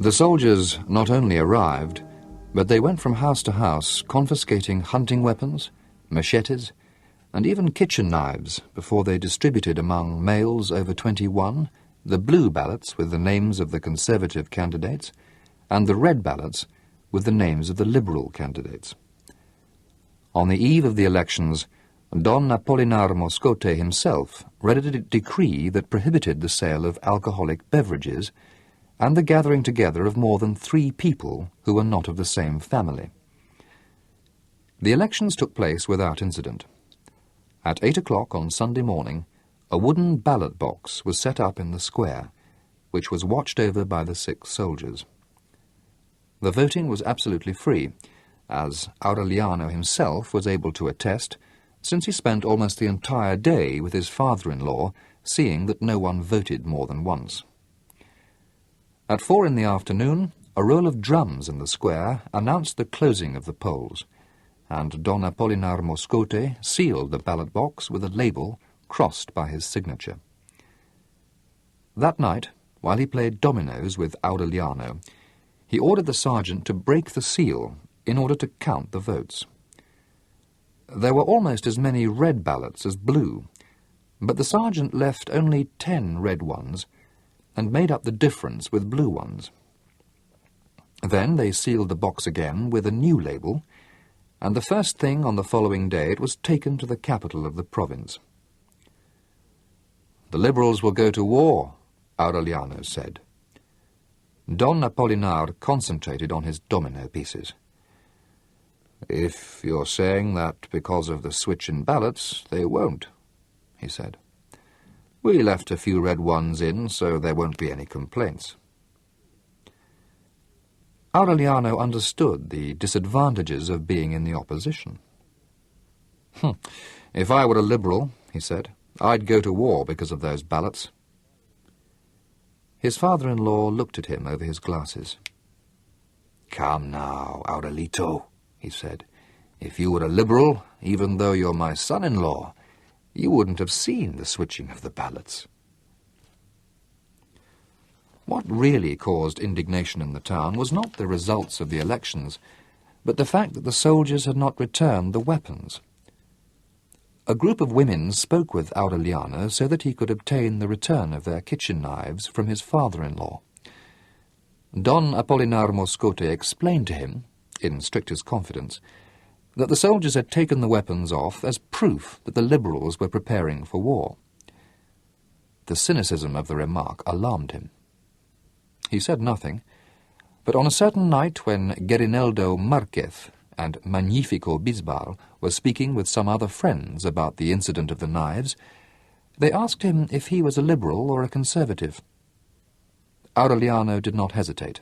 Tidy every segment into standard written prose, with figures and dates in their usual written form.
The soldiers not only arrived, but they went from house to house confiscating hunting weapons, machetes, and even kitchen knives before they distributed among males over 21 the blue ballots with the names of the Conservative candidates and the red ballots with the names of the Liberal candidates. On the eve of the elections, Don Apolinar Moscote himself read a decree that prohibited the sale of alcoholic beverages and the gathering together of more than 3 people who were not of the same family. The elections took place without incident. At 8 o'clock on Sunday morning, a wooden ballot box was set up in the square, which was watched over by the 6 soldiers. The voting was absolutely free, as Aureliano himself was able to attest, since he spent almost the entire day with his father-in-law, seeing that no one voted more than once. At 4 in the afternoon, a roll of drums in the square announced the closing of the polls, and Don Apolinar Moscote sealed the ballot box with a label crossed by his signature. That night, while he played dominoes with Aureliano, he ordered the sergeant to break the seal in order to count the votes. There were almost as many red ballots as blue, but the sergeant left only 10 red ones and made up the difference with blue ones. Then they sealed the box again with a new label, and the first thing on the following day it was taken to the capital of the province. "The Liberals will go to war," Aureliano said. Don Apolinar concentrated on his domino pieces. "If you're saying that because of the switch in ballots, they won't," he said. "We left a few red ones in, so there won't be any complaints." Aureliano understood the disadvantages of being in the opposition. "If I were a Liberal," he said, "I'd go to war because of those ballots." His father-in-law looked at him over his glasses. "Come now, Aurelito," he said. "If you were a Liberal, even though you're my son-in-law, you wouldn't have seen the switching of the ballots." What really caused indignation in the town was not the results of the elections, but the fact that the soldiers had not returned the weapons. A group of women spoke with Aureliano so that he could obtain the return of their kitchen knives from his father-in-law. Don Apolinar Moscote explained to him, in strictest confidence, that the soldiers had taken the weapons off as proof that the Liberals were preparing for war. The cynicism of the remark alarmed him. He said nothing, but on a certain night when Gerineldo Marquez and Magnifico Bisbal were speaking with some other friends about the incident of the knives, they asked him if he was a Liberal or a Conservative. Aureliano did not hesitate.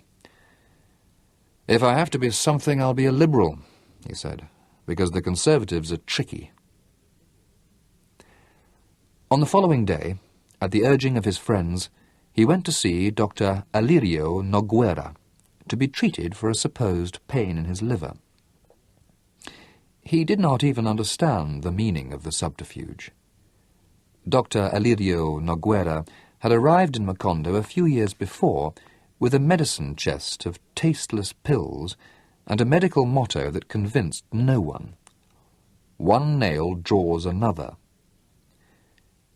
"If I have to be something, I'll be a Liberal," he said, "because the Conservatives are tricky." On the following day, at the urging of his friends, he went to see Dr. Alirio Noguera to be treated for a supposed pain in his liver. He did not even understand the meaning of the subterfuge. Dr. Alirio Noguera had arrived in Macondo a few years before with a medicine chest of tasteless pills and a medical motto that convinced no one: "One nail draws another."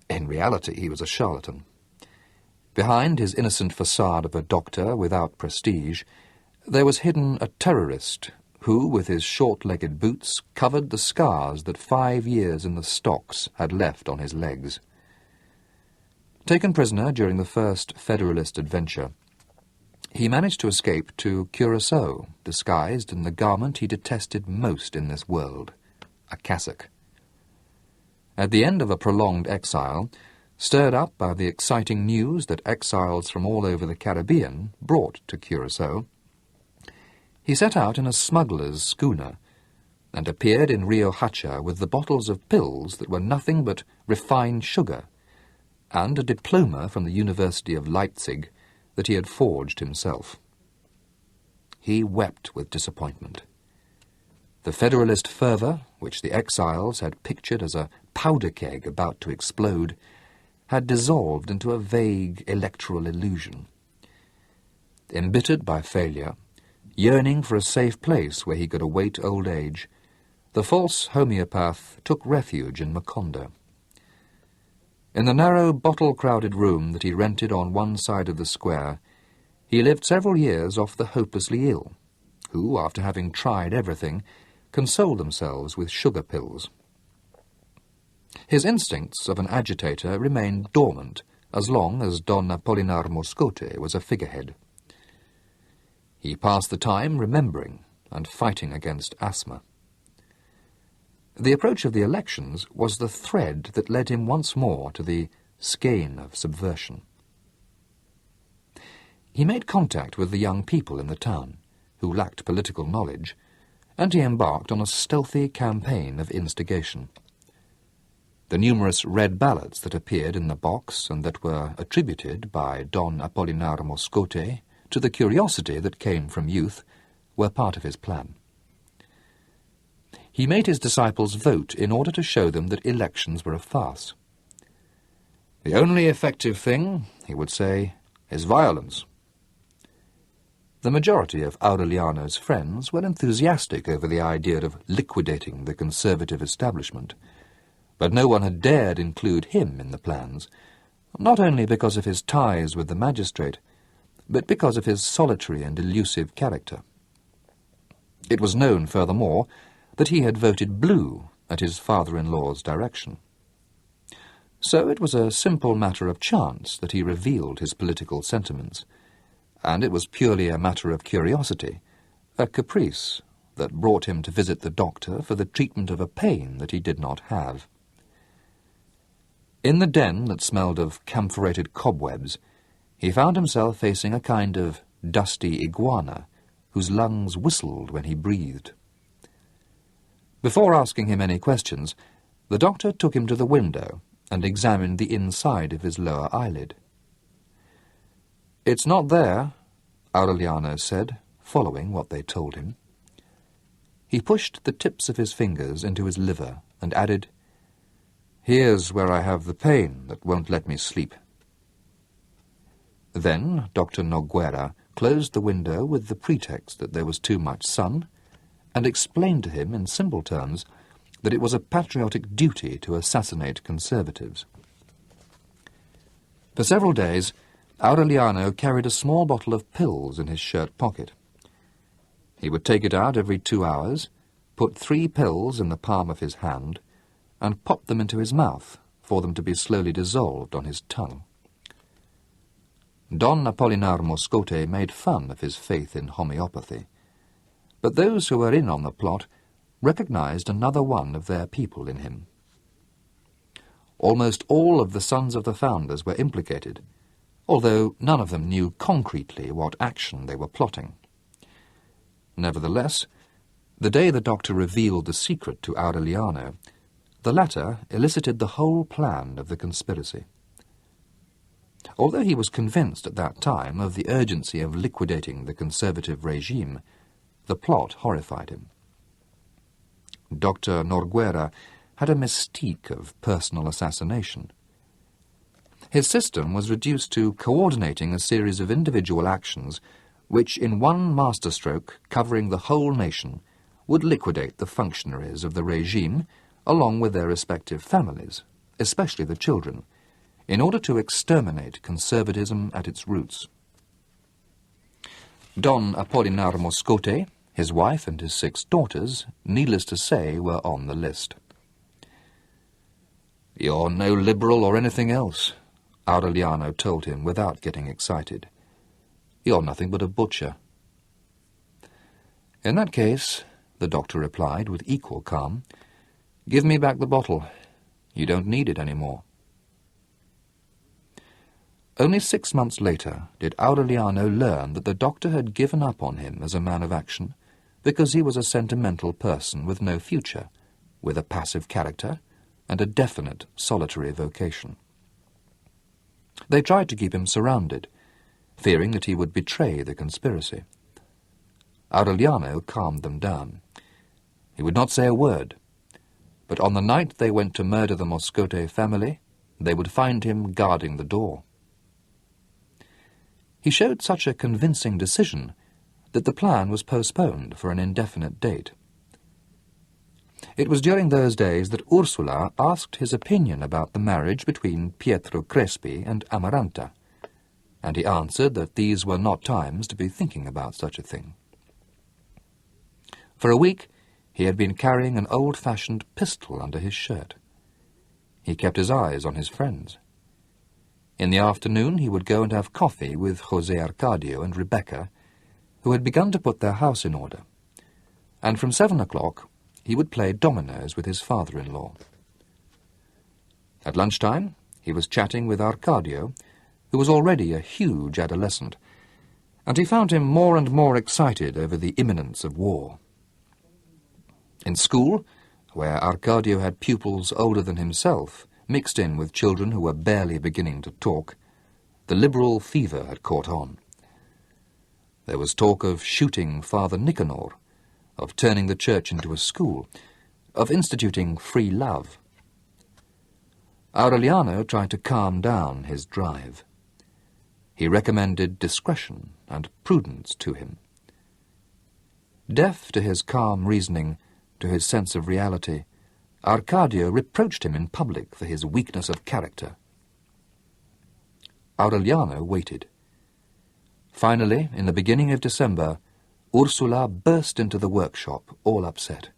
In reality, he was a charlatan. Behind his innocent facade of a doctor without prestige, there was hidden a terrorist who, with his short-legged boots, covered the scars that 5 years in the stocks had left on his legs. Taken prisoner during the first Federalist adventure, he managed to escape to Curaçao, disguised in the garment he detested most in this world, a cassock. At the end of a prolonged exile, stirred up by the exciting news that exiles from all over the Caribbean brought to Curaçao, he set out in a smuggler's schooner and appeared in Rio Hacha with the bottles of pills that were nothing but refined sugar and a diploma from the University of Leipzig that he had forged himself. He wept with disappointment. The Federalist fervour, which the exiles had pictured as a powder keg about to explode, had dissolved into a vague electoral illusion. Embittered by failure, yearning for a safe place where he could await old age, the false homeopath took refuge in Macondo. In the narrow, bottle-crowded room that he rented on one side of the square, he lived several years off the hopelessly ill, who, after having tried everything, consoled themselves with sugar pills. His instincts of an agitator remained dormant as long as Don Apolinar Moscote was a figurehead. He passed the time remembering and fighting against asthma. The approach of the elections was the thread that led him once more to the skein of subversion. He made contact with the young people in the town, who lacked political knowledge, and he embarked on a stealthy campaign of instigation. The numerous red ballots that appeared in the box and that were attributed by Don Apolinar Moscote to the curiosity that came from youth were part of his plan. He made his disciples vote in order to show them that elections were a farce. "The only effective thing," he would say, "is violence." The majority of Aureliano's friends were enthusiastic over the idea of liquidating the conservative establishment, but no one had dared include him in the plans, not only because of his ties with the magistrate, but because of his solitary and elusive character. It was known, furthermore, that he had voted blue at his father-in-law's direction. So it was a simple matter of chance that he revealed his political sentiments, and it was purely a matter of curiosity, a caprice, that brought him to visit the doctor for the treatment of a pain that he did not have. In the den that smelled of camphorated cobwebs, he found himself facing a kind of dusty iguana, whose lungs whistled when he breathed. Before asking him any questions, the doctor took him to the window and examined the inside of his lower eyelid. "It's not there," Aureliano said, following what they told him. He pushed the tips of his fingers into his liver and added, "Here's where I have the pain that won't let me sleep." Then Dr. Noguera closed the window with the pretext that there was too much sun, and explained to him in simple terms that it was a patriotic duty to assassinate conservatives. For several days, Aureliano carried a small bottle of pills in his shirt pocket. He would take it out every 2 hours, put 3 pills in the palm of his hand, and pop them into his mouth for them to be slowly dissolved on his tongue. Don Apolinar Moscote made fun of his faith in homeopathy, but those who were in on the plot recognized another one of their people in him. Almost all of the sons of the founders were implicated, although none of them knew concretely what action they were plotting. Nevertheless, the day the doctor revealed the secret to Aureliano, the latter elicited the whole plan of the conspiracy. Although he was convinced at that time of the urgency of liquidating the conservative regime, the plot horrified him. Dr. Noguera had a mystique of personal assassination. His system was reduced to coordinating a series of individual actions which, in one masterstroke covering the whole nation, would liquidate the functionaries of the regime along with their respective families, especially the children, in order to exterminate conservatism at its roots. Don Apolinar Moscote, his wife and his 6 daughters, needless to say, were on the list. "You're no liberal or anything else," Aureliano told him without getting excited. "You're nothing but a butcher." "In that case," the doctor replied with equal calm, "give me back the bottle. You don't need it any more." Only 6 months later did Aureliano learn that the doctor had given up on him as a man of action because he was a sentimental person with no future, with a passive character and a definite solitary vocation. They tried to keep him surrounded, fearing that he would betray the conspiracy. Aureliano calmed them down. He would not say a word, but on the night they went to murder the Moscote family, they would find him guarding the door. He showed such a convincing decision that the plan was postponed for an indefinite date. It was during those days that Ursula asked his opinion about the marriage between Pietro Crespi and Amaranta, and he answered that these were not times to be thinking about such a thing. For a week he had been carrying an old-fashioned pistol under his shirt. He kept his eyes on his friends. In the afternoon he would go and have coffee with José Arcadio and Rebecca, who had begun to put their house in order, and from 7 o'clock he would play dominoes with his father-in-law. At lunchtime he was chatting with Arcadio, who was already a huge adolescent, and he found him more and more excited over the imminence of war. In school, where Arcadio had pupils older than himself, mixed in with children who were barely beginning to talk, the liberal fever had caught on. There was talk of shooting Father Nicanor, of turning the church into a school, of instituting free love. Aureliano tried to calm down his drive. He recommended discretion and prudence to him. Deaf to his calm reasoning, to his sense of reality, Arcadio reproached him in public for his weakness of character. Aureliano waited. Finally, in the beginning of December, Ursula burst into the workshop, all upset.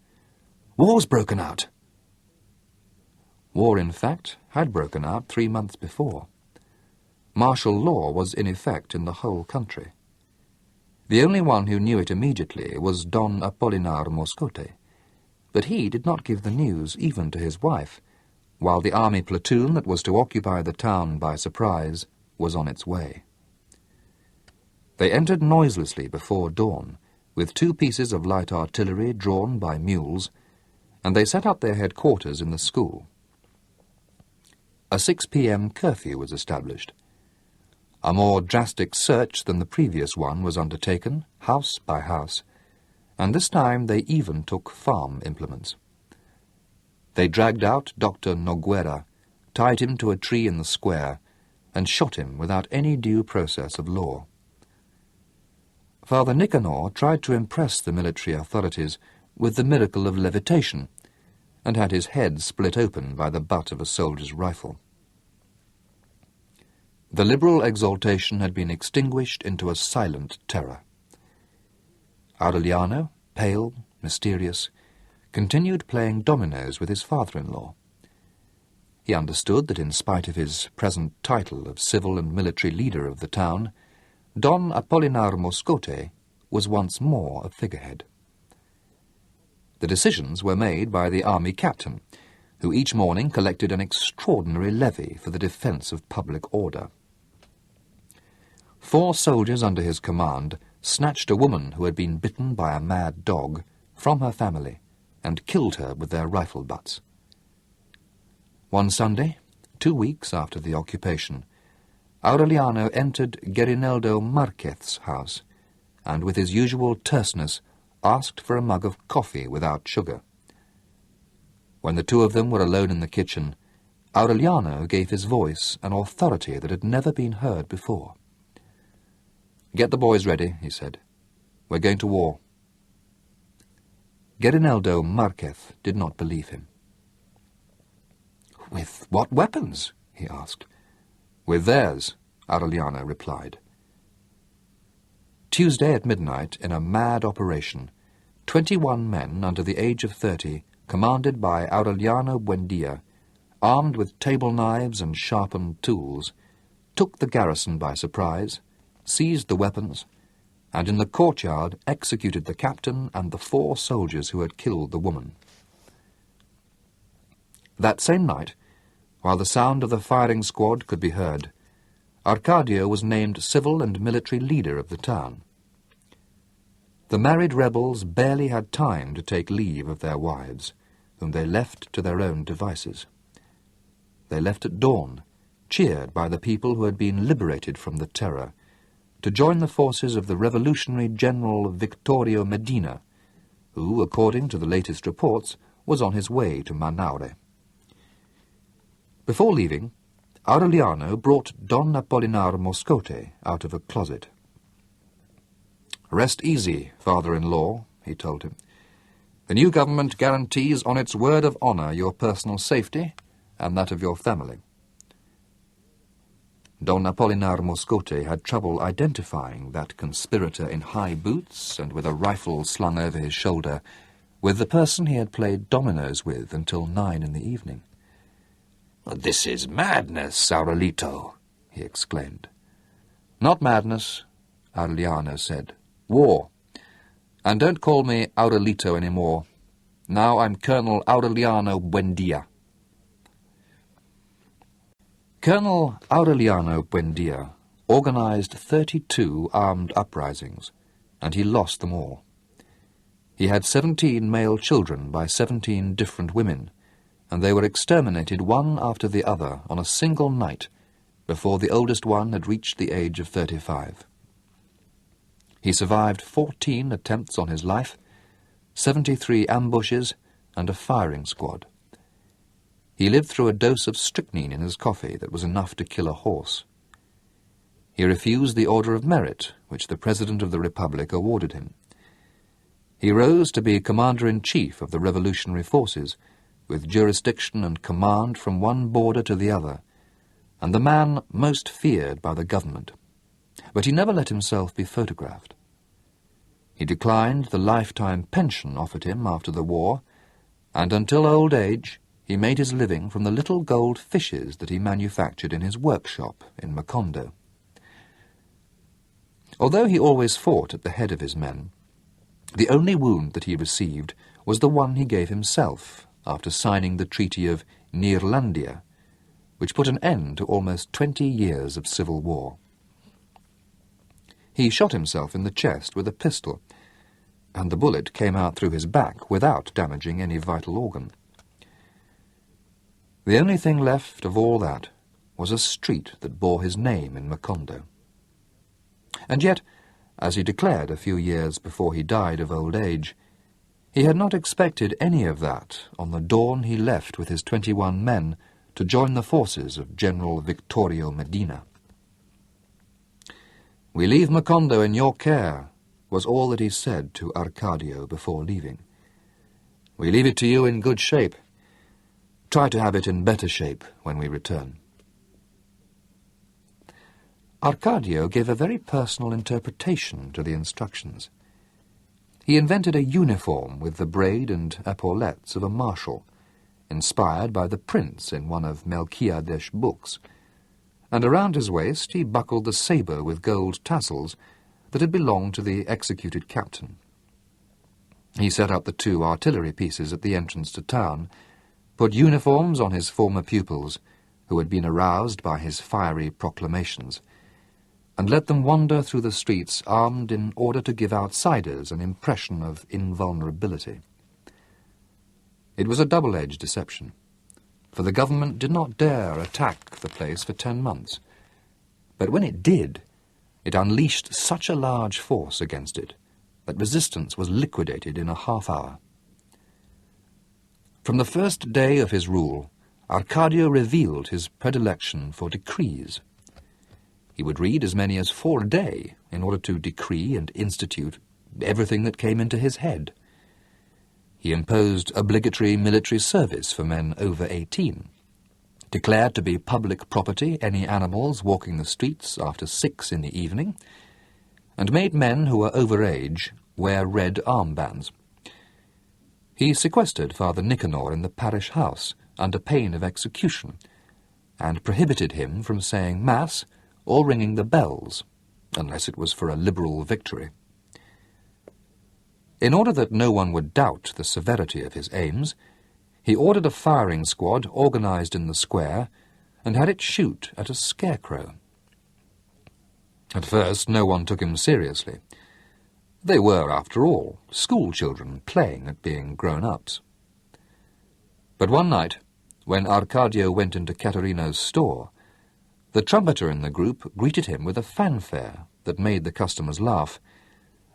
"War's broken out!" War, in fact, had broken out 3 months before. Martial law was in effect in the whole country. The only one who knew it immediately was Don Apolinar Moscote, but he did not give the news even to his wife, while the army platoon that was to occupy the town by surprise was on its way. They entered noiselessly before dawn, with 2 pieces of light artillery drawn by mules, and they set up their headquarters in the school. A 6 p.m. curfew was established. A more drastic search than the previous one was undertaken, house by house, and this time they even took farm implements. They dragged out Dr. Noguera, tied him to a tree in the square, and shot him without any due process of law. Father Nicanor tried to impress the military authorities with the miracle of levitation, and had his head split open by the butt of a soldier's rifle. The liberal exaltation had been extinguished into a silent terror. Aureliano, pale, mysterious, continued playing dominoes with his father-in-law. He understood that in spite of his present title of civil and military leader of the town, Don Apolinar Moscote was once more a figurehead. The decisions were made by the army captain, who each morning collected an extraordinary levy for the defence of public order. 4 soldiers under his command snatched a woman who had been bitten by a mad dog from her family and killed her with their rifle butts. One Sunday, 2 weeks after the occupation, Aureliano entered Gerineldo Marquez's house and, with his usual terseness, asked for a mug of coffee without sugar. When the 2 of them were alone in the kitchen, Aureliano gave his voice an authority that had never been heard before. "Get the boys ready," he said. "We're going to war." Gerineldo Marquez did not believe him. "With what weapons?" he asked. "With theirs," Aureliano replied. Tuesday at midnight, in a mad operation, 21 men under the age of 30, commanded by Aureliano Buendia, armed with table knives and sharpened tools, took the garrison by surprise, seized the weapons, and in the courtyard executed the captain and the 4 soldiers who had killed the woman. That same night, while the sound of the firing squad could be heard, Arcadio was named civil and military leader of the town. The married rebels barely had time to take leave of their wives, whom they left to their own devices. They left at dawn, cheered by the people who had been liberated from the terror, to join the forces of the revolutionary General Victorio Medina, who, according to the latest reports, was on his way to Manaure. Before leaving, Aureliano brought Don Apolinar Moscote out of a closet. "Rest easy, father-in-law," he told him. "The new government guarantees on its word of honour your personal safety and that of your family." Don Apolinar Moscote had trouble identifying that conspirator in high boots and with a rifle slung over his shoulder with the person he had played dominoes with until 9 in the evening. "This is madness, Aurelito," he exclaimed. "Not madness," Aureliano said. "War. And don't call me Aurelito any more. Now I'm Colonel Aureliano Buendia." Colonel Aureliano Buendia organized 32 armed uprisings, and he lost them all. He had 17 male children by 17 different women, and they were exterminated one after the other on a single night before the oldest one had reached the age of 35. He survived 14 attempts on his life, 73 ambushes, and a firing squad. He lived through a dose of strychnine in his coffee that was enough to kill a horse. He refused the Order of Merit, which the President of the Republic awarded him. He rose to be Commander-in-Chief of the revolutionary forces, with jurisdiction and command from one border to the other, and the man most feared by the government. But he never let himself be photographed. He declined the lifetime pension offered him after the war, and until old age he made his living from the little gold fishes that he manufactured in his workshop in Macondo. Although he always fought at the head of his men, the only wound that he received was the one he gave himself after signing the Treaty of Neerlandia, which put an end to almost 20 years of civil war. He shot himself in the chest with a pistol, and the bullet came out through his back without damaging any vital organ. The only thing left of all that was a street that bore his name in Macondo. And yet, as he declared a few years before he died of old age, he had not expected any of that on the dawn he left with his 21 men to join the forces of General Victorio Medina. "We leave Macondo in your care," was all that he said to Arcadio before leaving. "We leave it to you in good shape. Try to have it in better shape when we return." Arcadio gave a very personal interpretation to the instructions. He invented a uniform with the braid and epaulettes of a marshal, inspired by the prince in one of Melchiadesh's books, and around his waist he buckled the sabre with gold tassels that had belonged to the executed captain. He set up the 2 artillery pieces at the entrance to town, put uniforms on his former pupils, who had been aroused by his fiery proclamations, and let them wander through the streets armed in order to give outsiders an impression of invulnerability. It was a double-edged deception, for the government did not dare attack the place for 10 months. But when it did, it unleashed such a large force against it that resistance was liquidated in a half-hour. From the first day of his rule, Arcadio revealed his predilection for decrees. He would read as many as 4 a day in order to decree and institute everything that came into his head. He imposed obligatory military service for men over 18, declared to be public property any animals walking the streets after 6 in the evening, and made men who were over age wear red armbands. He sequestered Father Nicanor in the parish house under pain of execution, and prohibited him from saying Mass or ringing the bells, unless it was for a liberal victory. In order that no one would doubt the severity of his aims, he ordered a firing squad organized in the square and had it shoot at a scarecrow. At first no one took him seriously. They were, after all, school children playing at being grown-ups. But one night, when Arcadio went into Caterino's store, the trumpeter in the group greeted him with a fanfare that made the customers laugh,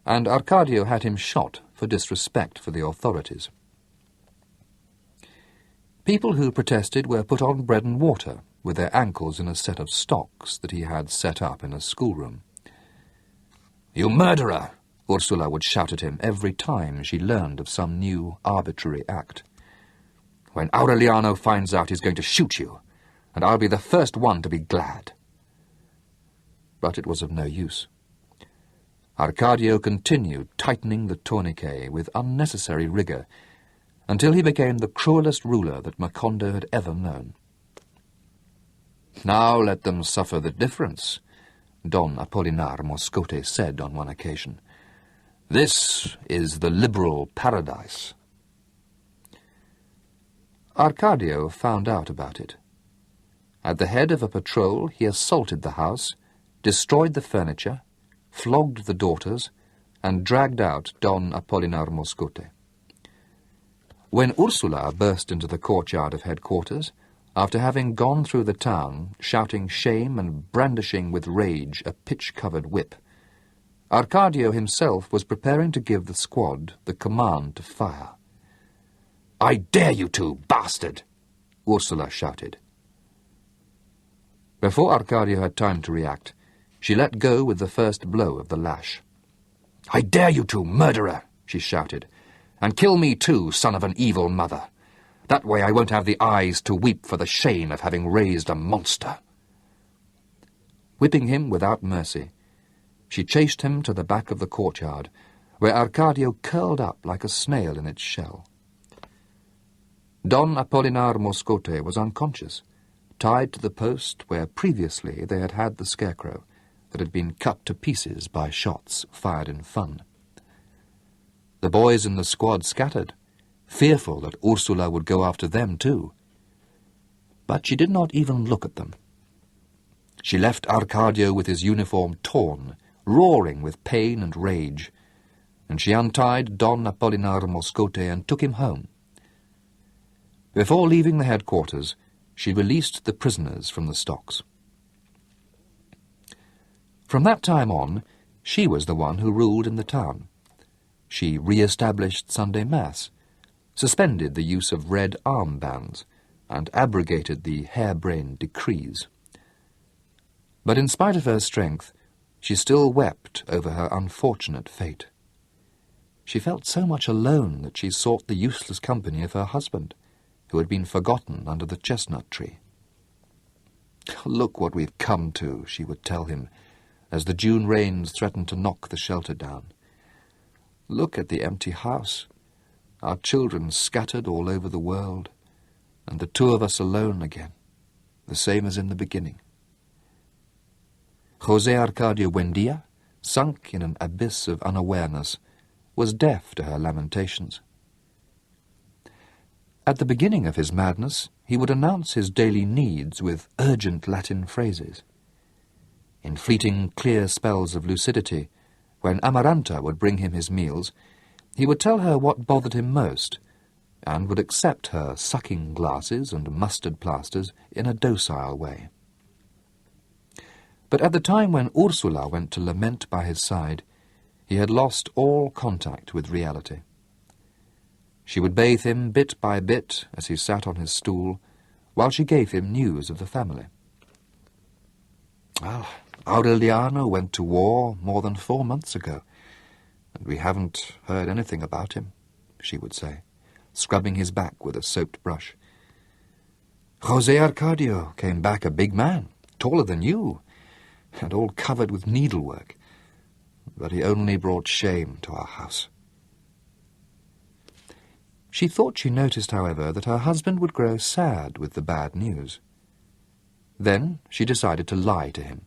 and Arcadio had him shot for disrespect for the authorities. People who protested were put on bread and water with their ankles in a set of stocks that he had set up in a schoolroom. "You murderer!" Ursula would shout at him every time she learned of some new arbitrary act. "When Aureliano finds out, he's going to shoot you, and I'll be the first one to be glad." But it was of no use. Arcadio continued tightening the tourniquet with unnecessary rigour until he became the cruelest ruler that Macondo had ever known. "Now let them suffer the difference," Don Apolinar Moscote said on one occasion. "This is the liberal paradise." Arcadio found out about it. At the head of a patrol, he assaulted the house, destroyed the furniture, flogged the daughters, and dragged out Don Apolinar Moscote. When Ursula burst into the courtyard of headquarters, after having gone through the town, shouting shame and brandishing with rage a pitch-covered whip, Arcadio himself was preparing to give the squad the command to fire. "I dare you to, bastard!" Ursula shouted. Before Arcadio had time to react, she let go with the first blow of the lash. "I dare you to, murderer!" she shouted. "And kill me too, son of an evil mother. That way I won't have the eyes to weep for the shame of having raised a monster." Whipping him without mercy, she chased him to the back of the courtyard, where Arcadio curled up like a snail in its shell. Don Apolinar Moscote was unconscious, tied to the post where previously they had had the scarecrow that had been cut to pieces by shots fired in fun. The boys in the squad scattered, fearful that Ursula would go after them too. But she did not even look at them. She left Arcadio with his uniform torn, roaring with pain and rage, and she untied Don Apolinar Moscote and took him home. Before leaving the headquarters, she released the prisoners from the stocks. From that time on, she was the one who ruled in the town. She re-established Sunday Mass, suspended the use of red armbands, and abrogated the harebrained decrees. But in spite of her strength, she still wept over her unfortunate fate. She felt so much alone that she sought the useless company of her husband, who had been forgotten under the chestnut tree. "Look what we've come to," she would tell him, as the June rains threatened to knock the shelter down. "Look at the empty house, our children scattered all over the world, and the two of us alone again, the same as in the beginning." José Arcadio Buendía, sunk in an abyss of unawareness, was deaf to her lamentations. At the beginning of his madness, he would announce his daily needs with urgent Latin phrases. In fleeting, clear spells of lucidity, when Amaranta would bring him his meals, he would tell her what bothered him most, and would accept her sucking glasses and mustard plasters in a docile way. But at the time when Ursula went to lament by his side, he had lost all contact with reality. She would bathe him bit by bit as he sat on his stool, while she gave him news of the family. "Well, Aureliano went to war more than 4 months ago, and we haven't heard anything about him," she would say, scrubbing his back with a soaped brush. "José Arcadio came back a big man, taller than you, and all covered with needlework, but he only brought shame to our house." She thought she noticed, however, that her husband would grow sad with the bad news. Then she decided to lie to him.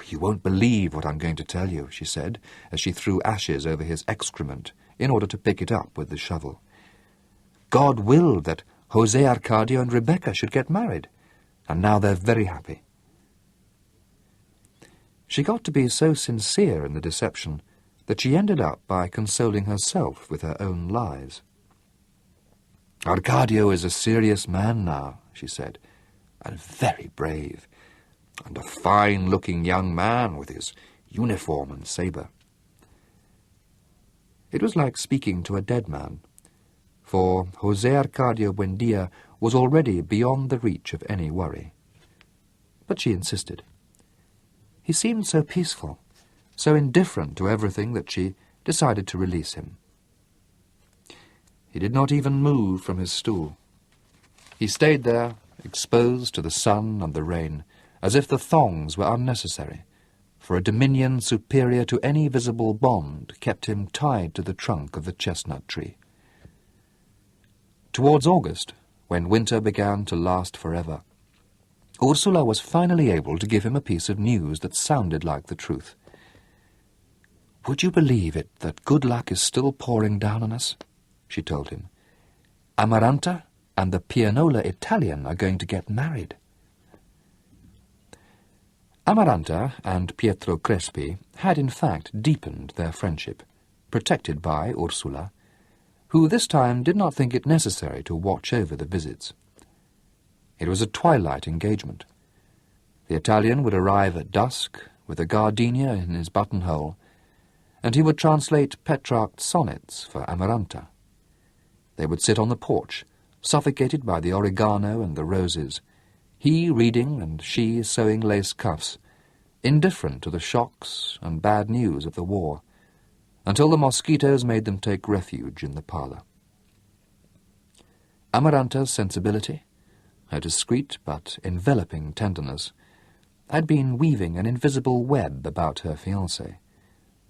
"You won't believe what I'm going to tell you," she said, as she threw ashes over his excrement in order to pick it up with the shovel. "God willed that José Arcadio and Rebecca should get married, and now they're very happy." She got to be so sincere in the deception that she ended up by consoling herself with her own lies. "Arcadio is a serious man now," she said, "and very brave, and a fine-looking young man with his uniform and sabre." It was like speaking to a dead man, for José Arcadio Buendía was already beyond the reach of any worry. But she insisted. He seemed so peaceful, so indifferent to everything that she decided to release him. He did not even move from his stool. He stayed there, exposed to the sun and the rain, as if the thongs were unnecessary, for a dominion superior to any visible bond kept him tied to the trunk of the chestnut tree. Towards August, when winter began to last forever, Ursula was finally able to give him a piece of news that sounded like the truth. "Would you believe it that good luck is still pouring down on us?" she told him. "Amaranta and the pianola Italian are going to get married." Amaranta and Pietro Crespi had in fact deepened their friendship, protected by Ursula, who this time did not think it necessary to watch over the visits. It was a twilight engagement. The Italian would arrive at dusk, with a gardenia in his buttonhole, and he would translate Petrarch's sonnets for Amaranta. They would sit on the porch, suffocated by the oregano and the roses, he reading and she sewing lace cuffs, indifferent to the shocks and bad news of the war, until the mosquitoes made them take refuge in the parlour. Amaranta's sensibility, her discreet but enveloping tenderness, had been weaving an invisible web about her fiancé,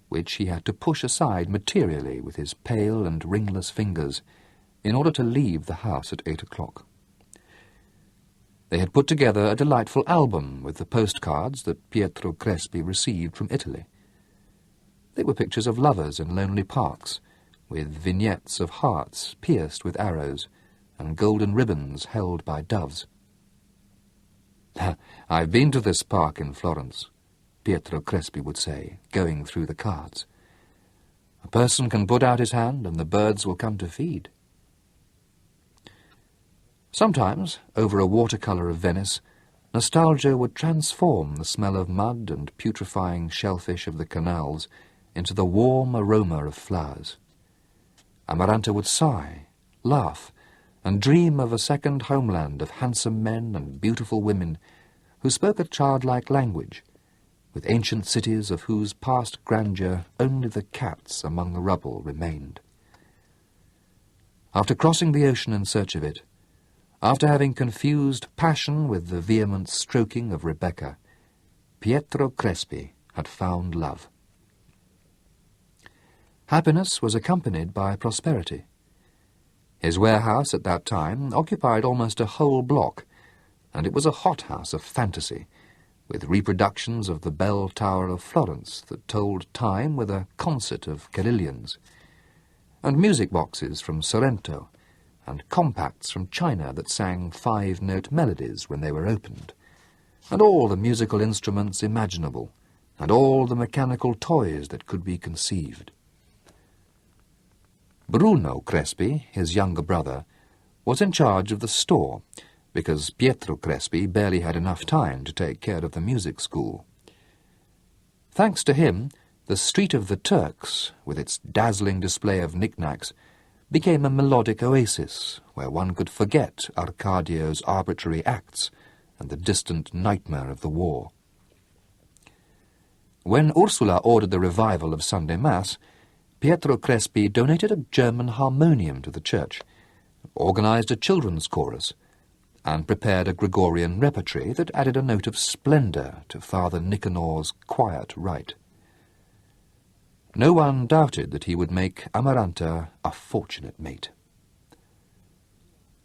which he had to push aside materially with his pale and ringless fingers in order to leave the house at 8 o'clock. They had put together a delightful album with the postcards that Pietro Crespi received from Italy. They were pictures of lovers in lonely parks, with vignettes of hearts pierced with arrows and golden ribbons held by doves. "I've been to this park in Florence," Pietro Crespi would say, going through the cards. "A person can put out his hand and the birds will come to feed." Sometimes, over a watercolour of Venice, nostalgia would transform the smell of mud and putrefying shellfish of the canals into the warm aroma of flowers. Amaranta would sigh, laugh, and dream of a second homeland of handsome men and beautiful women who spoke a childlike language, with ancient cities of whose past grandeur only the cats among the rubble remained. After crossing the ocean in search of it, after having confused passion with the vehement stroking of Rebecca, Pietro Crespi had found love. Happiness was accompanied by prosperity. His warehouse at that time occupied almost a whole block, and it was a hothouse of fantasy, with reproductions of the bell tower of Florence that told time with a concert of carillons, and music boxes from Sorrento, and compacts from China that sang 5-note melodies when they were opened, and all the musical instruments imaginable, and all the mechanical toys that could be conceived. Bruno Crespi, his younger brother, was in charge of the store, because Pietro Crespi barely had enough time to take care of the music school. Thanks to him, the Street of the Turks, with its dazzling display of knickknacks, became a melodic oasis where one could forget Arcadio's arbitrary acts and the distant nightmare of the war. When Ursula ordered the revival of Sunday Mass, Pietro Crespi donated a German harmonium to the church, organized a children's chorus, and prepared a Gregorian repertory that added a note of splendour to Father Nicanor's quiet rite. No one doubted that he would make Amaranta a fortunate mate.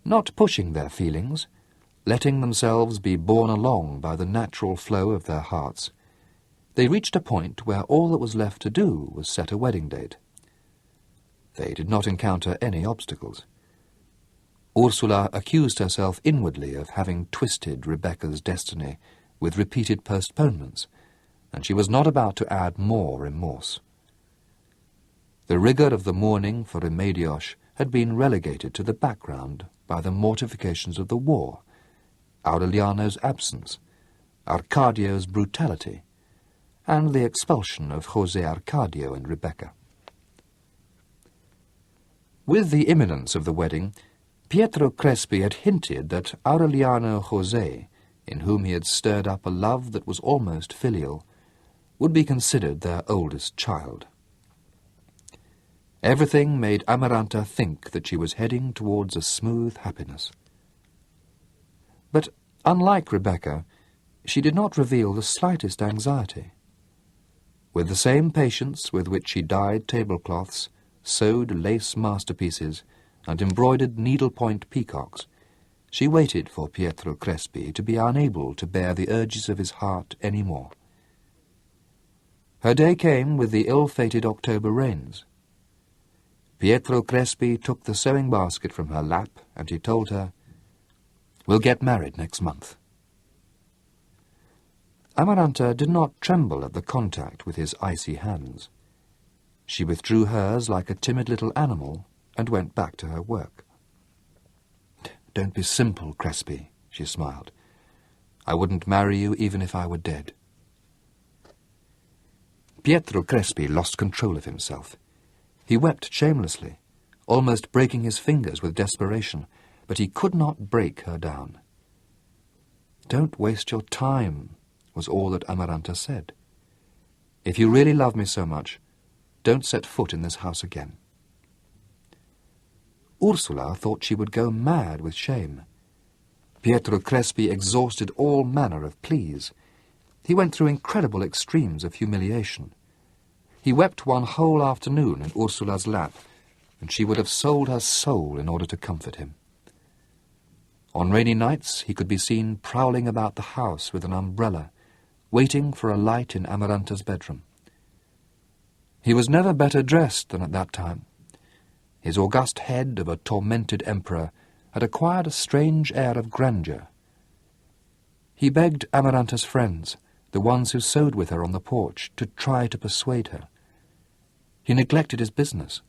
Not pushing their feelings, letting themselves be borne along by the natural flow of their hearts, they reached a point where all that was left to do was set a wedding date. They did not encounter any obstacles. Ursula accused herself inwardly of having twisted Rebecca's destiny with repeated postponements, and she was not about to add more remorse. The rigour of the mourning for Remedios had been relegated to the background by the mortifications of the war, Aureliano's absence, Arcadio's brutality, and the expulsion of José Arcadio and Rebecca. With the imminence of the wedding, Pietro Crespi had hinted that Aureliano José, in whom he had stirred up a love that was almost filial, would be considered their oldest child. Everything made Amaranta think that she was heading towards a smooth happiness. But, unlike Rebecca, she did not reveal the slightest anxiety. With the same patience with which she dyed tablecloths, sewed lace masterpieces, and embroidered needlepoint peacocks, she waited for Pietro Crespi to be unable to bear the urges of his heart any more. Her day came with the ill-fated October rains. Pietro Crespi took the sewing basket from her lap, and he told her, "We'll get married next month." Amaranta did not tremble at the contact with his icy hands. She withdrew hers like a timid little animal and went back to her work. "Don't be simple, Crespi," she smiled. "I wouldn't marry you even if I were dead." Pietro Crespi lost control of himself. He wept shamelessly, almost breaking his fingers with desperation, but he could not break her down. "Don't waste your time," was all that Amaranta said. "If you really love me so much, don't set foot in this house again." Ursula thought she would go mad with shame. Pietro Crespi exhausted all manner of pleas. He went through incredible extremes of humiliation. He wept one whole afternoon in Ursula's lap, and she would have sold her soul in order to comfort him. On rainy nights he could be seen prowling about the house with an umbrella, waiting for a light in Amaranta's bedroom. He was never better dressed than at that time. His august head of a tormented emperor had acquired a strange air of grandeur. He begged Amaranta's friends, the ones who sewed with her on the porch, to try to persuade her. He neglected his business.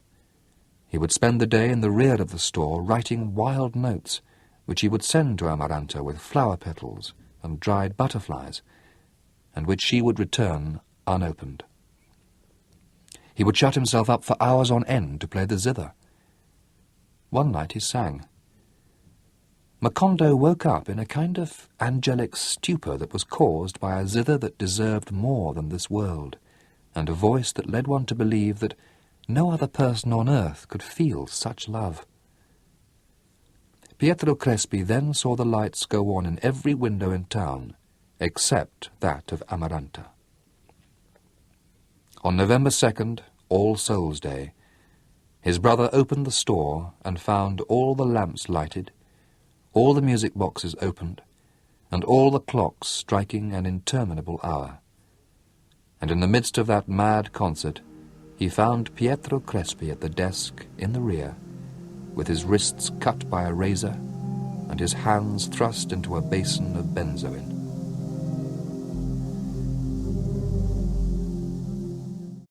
He would spend the day in the rear of the store writing wild notes, which he would send to Amaranta with flower petals and dried butterflies, and which she would return unopened. He would shut himself up for hours on end to play the zither. One night he sang. Macondo woke up in a kind of angelic stupor that was caused by a zither that deserved more than this world, and a voice that led one to believe that no other person on earth could feel such love. Pietro Crespi then saw the lights go on in every window in town, except that of Amaranta. On November 2nd, All Souls' Day, his brother opened the store and found all the lamps lighted, all the music boxes opened, and all the clocks striking an interminable hour. And in the midst of that mad concert, he found Pietro Crespi at the desk in the rear, with his wrists cut by a razor and his hands thrust into a basin of benzoin.